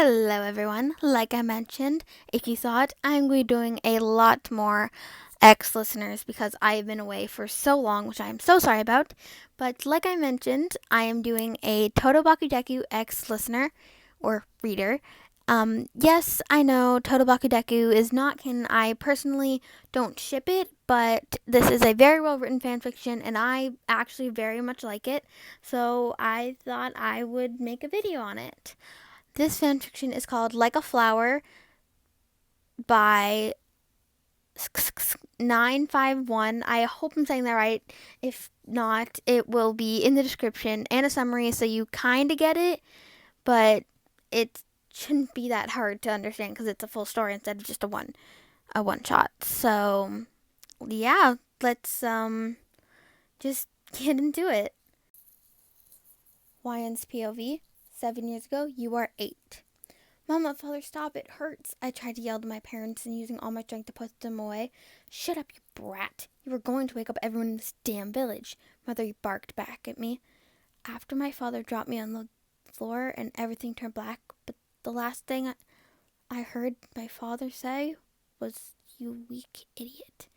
Hello everyone, like I mentioned, if you saw it, I'm going to be doing a lot more ex-listeners because I've been away for so long, which I am so sorry about. But like I mentioned, I am doing a Todobakudeku ex-listener, or reader. Yes, I know Todobakudeku is not canon. I personally don't ship it, but this is a very well-written fanfiction, and I actually very much like it, so I thought I would make a video on it. This fanfiction is called Like a Flower by 951. I hope I'm saying that right. If not, it will be in the description and a summary so you kind of get it, but it shouldn't be that hard to understand because it's a full story instead of just a one shot. So, yeah, let's just get into it. YN's POV. 7 years ago, you are 8. Mama, Father, stop, it hurts. I tried to yell to my parents and using all my strength to push them away. Shut up, you brat. You were going to wake up everyone in this damn village. Mother barked back at me. After my father dropped me on the floor and everything turned black, but the last thing I heard my father say was, you weak idiot.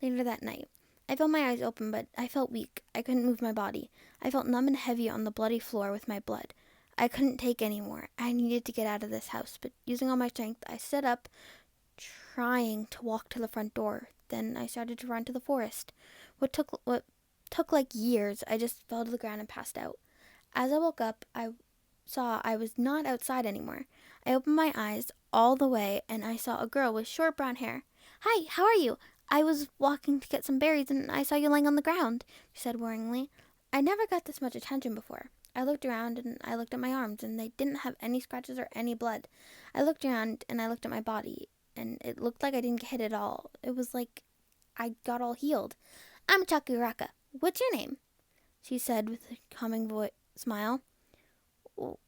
Later that night, I felt my eyes open, but I felt weak. I couldn't move my body. I felt numb and heavy on the bloody floor with my blood. I couldn't take any more. I needed to get out of this house, but using all my strength, I stood up, trying to walk to the front door. Then I started to run to the forest. What took like years, I just fell to the ground and passed out. As I woke up, I saw I was not outside anymore. I opened my eyes all the way, and I saw a girl with short brown hair. Hi, how are you? I was walking to get some berries, and I saw you lying on the ground, she said worryingly. I never got this much attention before. I looked around and I looked at my arms, and they didn't have any scratches or any blood. I looked around and I looked at my body, and it looked like I didn't get hit at all. It was like I got all healed. I'm Chakuraka. What's your name? She said with a calming smile.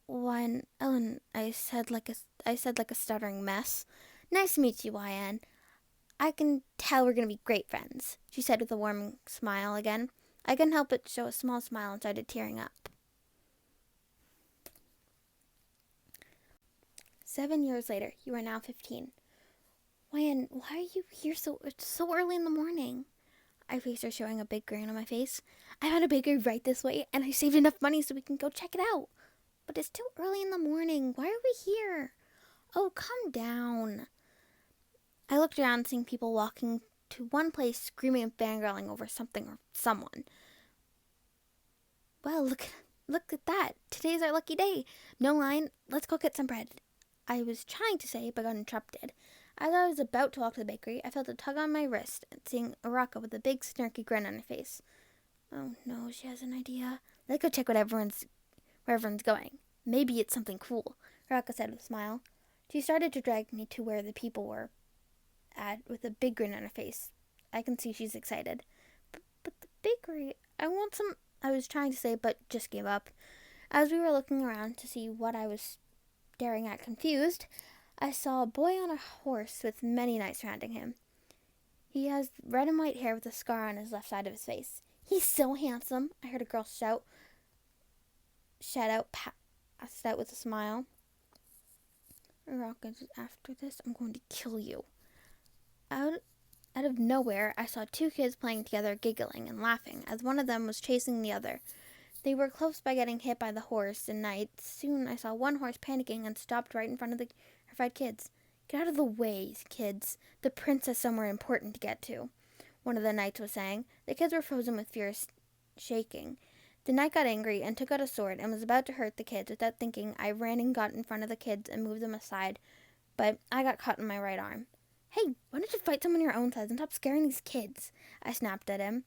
Why, Ellen, I said like a stuttering mess. Nice to meet you, YN. I can tell we're going to be great friends, she said with a warming smile again. I couldn't help but show a small smile and started tearing up. 7 years later, you are now 15. Why are you here so early in the morning? I faced her, showing a big grin on my face. I found a bakery right this way, and I saved enough money so we can go check it out. But it's too early in the morning. Why are we here? Oh, calm down. I looked around, seeing people walking to one place, screaming and fangirling over something or someone. Well, look at that. Today's our lucky day. No line. Let's go get some bread. I was trying to say, but got interrupted. As I was about to walk to the bakery, I felt a tug on my wrist, and seeing Araka with a big, snarky grin on her face. Oh no, she has an idea. Let's go check where everyone's going. Maybe it's something cool, Araka said with a smile. She started to drag me to where the people were at, with a big grin on her face. I can see she's excited. But the bakery, I want some, I was trying to say, but just gave up. As we were looking around to see what I was staring at confused, I saw a boy on a horse with many knights surrounding him. He has red and white hair with a scar on his left side of his face. He's so handsome, I heard a girl shout out with a smile. Rocket, after this, I'm going to kill you. Out of nowhere, I saw two kids playing together, giggling and laughing, as one of them was chasing the other. They were close by getting hit by the horse and knights. Soon I saw one horse panicking and stopped right in front of the terrified kids. Get out of the way, kids. The prince has somewhere important to get to, one of the knights was saying. The kids were frozen with fear, shaking. The knight got angry and took out a sword and was about to hurt the kids. Without thinking, I ran and got in front of the kids and moved them aside, but I got caught in my right arm. Hey, why don't you fight someone your own size and stop scaring these kids? I snapped at him.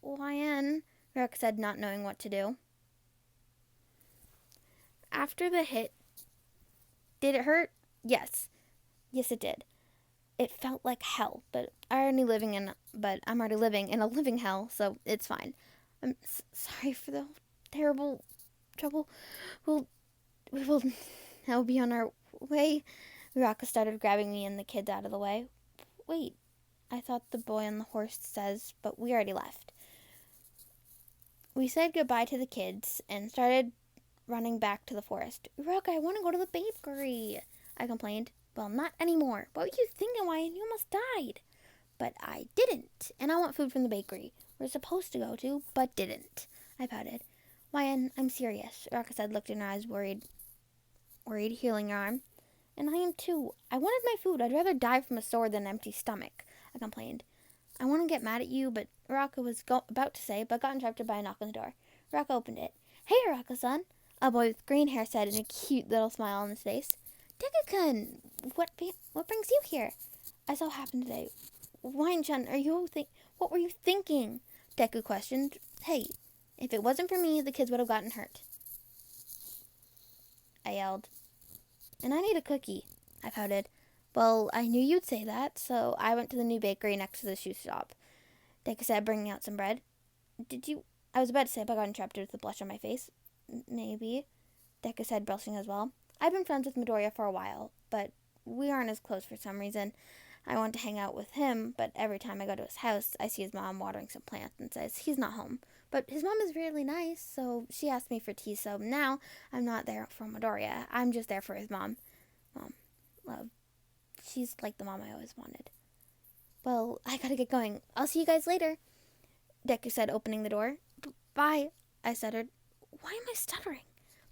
YN, Rex said, not knowing what to do. After the hit, did it hurt? Yes, it did. It felt like hell, but I'm already living in a living hell, so it's fine. I'm sorry for the terrible trouble. We will now be on our way. Raka started grabbing me and the kids out of the way. Wait, I thought the boy on the horse says, but we already left. We said goodbye to the kids and started running back to the forest. Uraka, I want to go to the bakery, I complained. Well, not anymore. What were you thinking, Wyan? You almost died. But I didn't, and I want food from the bakery we're supposed to go to, but didn't. I pouted. Wyan, I'm serious, Uraka said, looked in her eyes, worried, healing her arm. And I am too. I wanted my food. I'd rather die from a sword than an empty stomach, I complained. I want to get mad at you, but Uraka was about to say, but got interrupted by a knock on the door. Uraka opened it. Hey, Uraka-san, a boy with green hair said, and a cute little smile on his face. Deku-kun, what brings you here? I so happened today. Wyan-chan, what were you thinking? Deku questioned. Hey, if it wasn't for me, the kids would have gotten hurt, I yelled. And I need a cookie, I pouted. Well, I knew you'd say that, so I went to the new bakery next to the shoe shop. Deku said, bringing out some bread. Did you... I was about to say, but I got interrupted with a blush on my face. Maybe, Deku said, blushing as well. I've been friends with Midoriya for a while, but we aren't as close for some reason. I want to hang out with him, but every time I go to his house, I see his mom watering some plants and says he's not home. But his mom is really nice, so she asked me for tea, so now I'm not there for Midoriya. I'm just there for his mom. Love. She's like the mom I always wanted. Well, I gotta get going. I'll see you guys later, Deku said, opening the door. Bye, I stuttered. Why am I stuttering?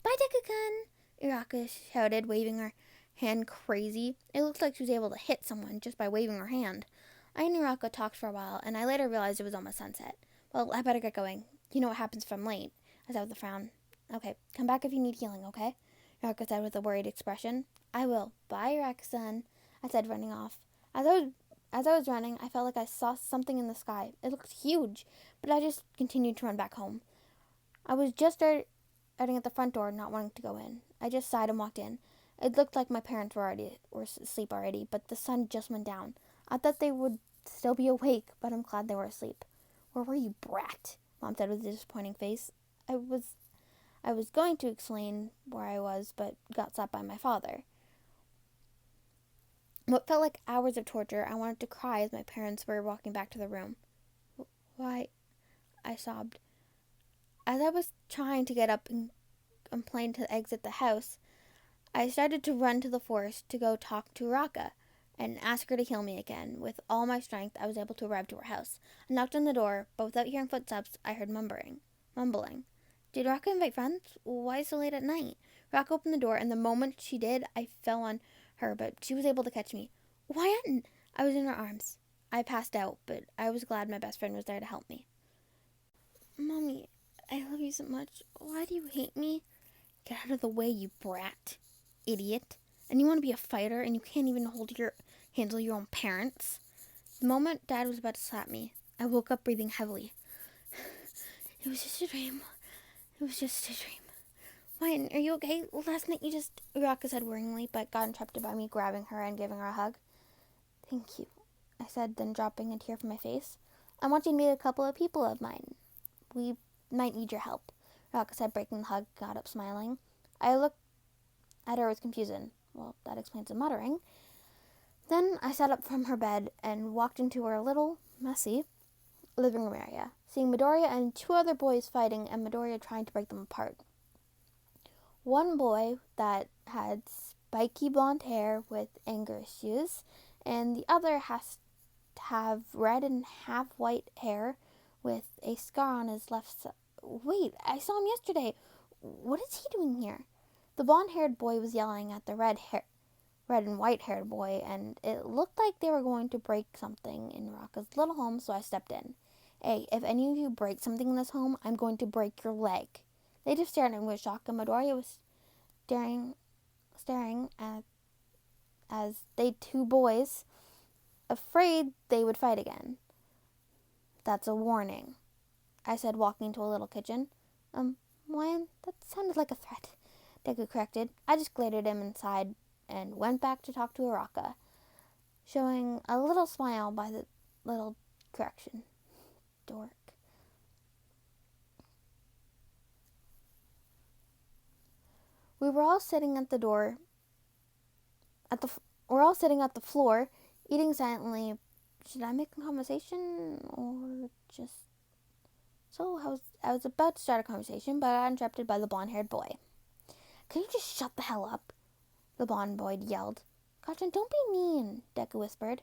Bye, Deku-kun, Uraka shouted, waving her hand crazy. It looked like she was able to hit someone just by waving her hand. I and Uraka talked for a while, and I later realized it was almost sunset. Well, I better get going. You know what happens if I'm late, I said with a frown. Okay, come back if you need healing, okay? Uraka said with a worried expression. I will. Bye, Uraka-san, I said, running off. As I was running, I felt like I saw something in the sky. It looked huge, but I just continued to run back home. I was just starting at the front door, not wanting to go in. I just sighed and walked in. It looked like my parents were asleep already, but the sun just went down. I thought they would still be awake, but I'm glad they were asleep. Where were you, brat? Mom said with a disappointing face. I was going to explain where I was, but got stopped by my father. What felt like hours of torture, I wanted to cry as my parents were walking back to the room. Why? I sobbed. As I was trying to get up and plan to exit the house, I started to run to the forest to go talk to Uraka and ask her to heal me again. With all my strength, I was able to arrive to her house. I knocked on the door, but without hearing footsteps, I heard mumbling. Did Uraka invite friends? Why so late at night? Uraka opened the door, and the moment she did, I fell on her, but she was able to catch me. Wyan! I was in her arms. I passed out, but I was glad my best friend was there to help me. Mommy, I love you so much. Why do you hate me? Get out of the way, you brat. Idiot. And you want to be a fighter, and you can't even handle your own parents? The moment Dad was about to slap me, I woke up breathing heavily. It was just a dream. Wyan, are you okay? Last night you just... Uraka said worryingly, but got interrupted by me grabbing her and giving her a hug. Thank you, I said, then dropping a tear from my face. I want you to meet a couple of people of mine. We might need your help, Uraka said, breaking the hug, got up smiling. I looked at her with confusion. Well, that explains the muttering. Then I sat up from her bed and walked into her little, messy living room area, seeing Midoriya and two other boys fighting and Midoriya trying to break them apart. One boy that had spiky blonde hair with anger issues, and the other has to have red and half white hair with a scar on his left side. Wait, I saw him yesterday. What is he doing here? The blonde-haired boy was yelling at the red and white-haired boy, and it looked like they were going to break something in Raka's little home, so I stepped in. Hey, if any of you break something in this home, I'm going to break your leg. They just stared at me with shock, and Midoriya was staring at as they two boys, afraid they would fight again. That's a warning, I said, walking to a little kitchen. Wyan, that sounded like a threat, Deku corrected. I just glared at him inside and went back to talk to Uraka, showing a little smile by the little correction. Dork. We were all sitting at the floor, eating silently. Should I make a conversation or just... So I was about to start a conversation, but I got interrupted by the blonde-haired boy. Can you just shut the hell up? The blonde boy yelled. Gotcha, don't be mean, Deku whispered.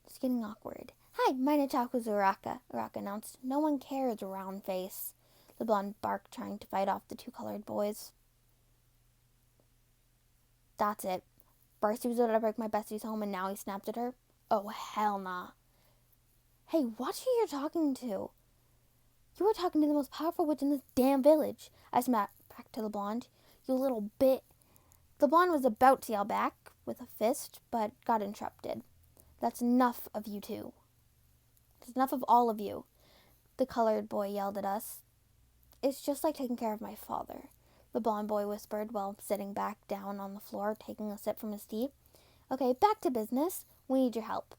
It's getting awkward. Hi, my Nunchaku's Uraka, Uraka announced. No one cares, round face. The blonde barked, trying to fight off the two colored boys. That's it. First he was going to break my bestie's home, and now he snapped at her? Oh, hell nah. Hey, watch who you're talking to. You were talking to the most powerful witch in this damn village. I snapped back to the blonde. You little bit. The blonde was about to yell back with a fist, but got interrupted. That's enough of you two. It's enough of all of you. The colored boy yelled at us. It's just like taking care of my father, the blonde boy whispered while sitting back down on the floor, taking a sip from his tea. Okay, back to business. We need your help,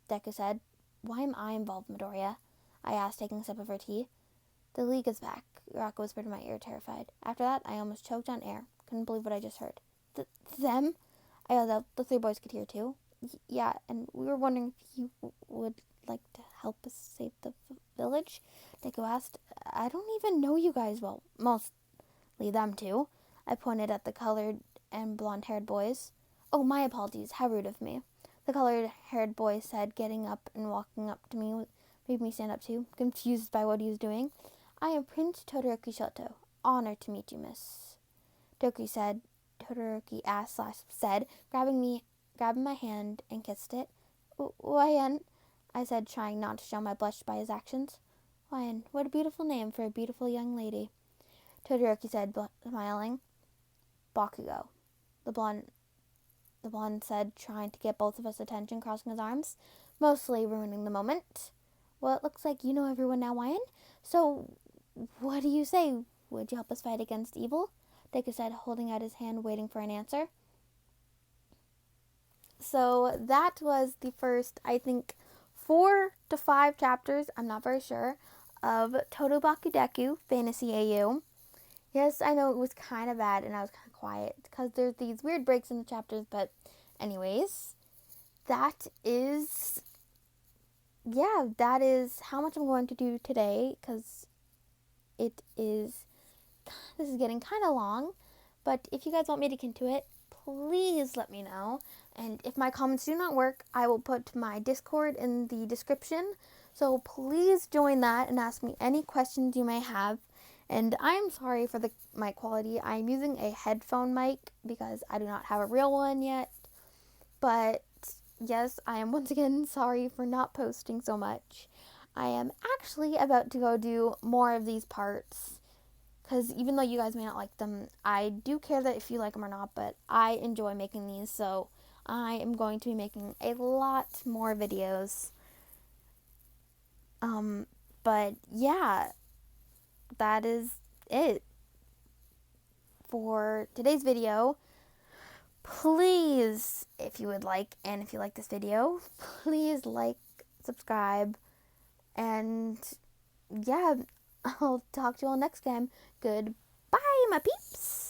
Deku said. Why am I involved, Midoriya? I asked, taking a sip of her tea. The League is back, Uraka whispered in my ear, terrified. After that, I almost choked on air. Couldn't believe what I just heard. Them? I yelled out. The three boys could hear too. Yeah, and we were wondering if you would like to help us save the village, Deku asked. I don't even know you guys well. Mostly them two. I pointed at the colored and blonde-haired boys. Oh, my apologies. How rude of me. The colored-haired boy said, getting up and walking up to me, made me stand up too, confused by what he was doing. I am Prince Todoroki Shoto. Honored to meet you, miss. Todoroki said, grabbing my hand and kissed it. Wyan, I said, trying not to show my blush by his actions. Wyan, what a beautiful name for a beautiful young lady, Todoroki said, smiling. Bakugo, the blonde said, trying to get both of us attention, crossing his arms, mostly ruining the moment. Well, it looks like you know everyone now, Wyan. So, what do you say? Would you help us fight against evil? Deku said, holding out his hand, waiting for an answer. So that was the first, I think, 4 to 5 chapters, I'm not very sure, of Todobakudeku, Fantasy AU. Yes, I know it was kind of bad and I was kind of quiet because there's these weird breaks in the chapters, but anyways, that is how much I'm going to do today because this is getting kind of long, but if you guys want me to get into it, please let me know. And if my comments do not work, I will put my Discord in the description. So please join that and ask me any questions you may have. And I am sorry for the mic quality. I am using a headphone mic because I do not have a real one yet. But yes, I am once again sorry for not posting so much. I am actually about to go do more of these parts. Because even though you guys may not like them, I do care that if you like them or not, but I enjoy making these, so I am going to be making a lot more videos. But yeah, that is it for today's video. Please, if you would like, and if you like this video, please like, subscribe, and yeah, I'll talk to you all next time. Goodbye, my peeps!